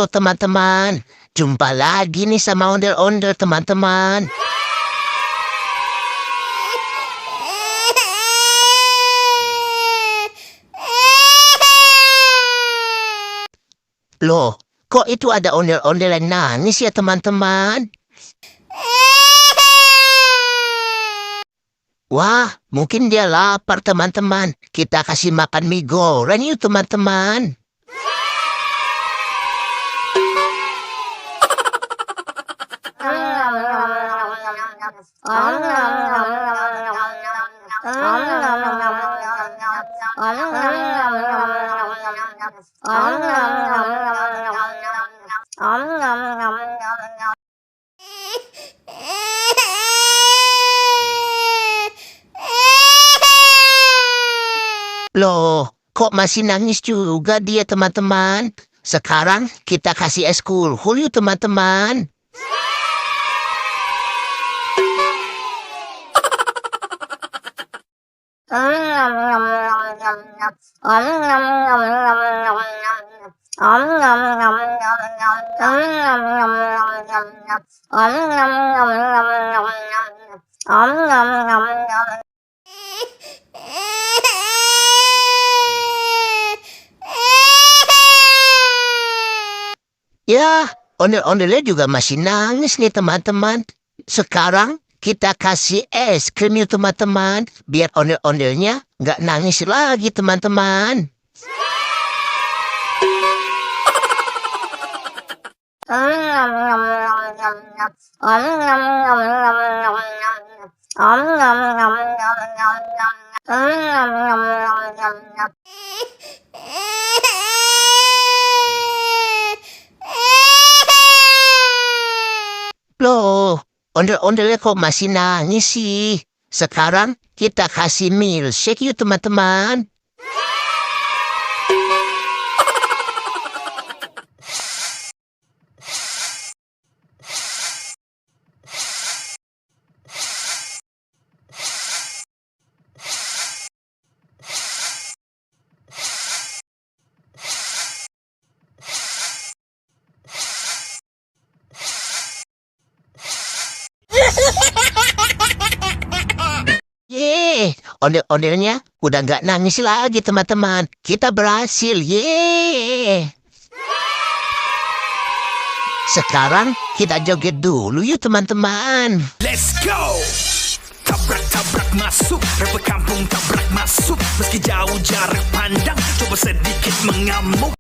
Halo teman-teman, jumpa lagi nih sama ondel-ondel teman-teman. Loh, kok itu ada ondel-ondel yang nangis ya teman-teman? Wah, mungkin dia lapar teman-teman. Kita kasih makan mie goreng yuk teman-teman. Loh, kok masih nangis juga dia teman-teman? Sekarang kita kasih es kulhul yuk teman-teman. Ya, ondel-ondelnya juga masih nangis nih teman-teman. Sekarang kita kasih es krim yuk teman-teman. Biar ondel-ondelnya nggak nangis lagi teman-teman. Loh, ondel-ondelnya kok masih nangis sih? Sekarang kita kasih milkshake yuk teman-teman. Yeay, ondel-ondelnya udah nggak nangis lagi teman-teman. Kita berhasil, yeay. Sekarang kita joget dulu yuk teman-teman. Let's go! Tabrak-tabrak masuk, rapper kampung tabrak masuk. Meski jauh jarak pandang, coba sedikit mengamuk.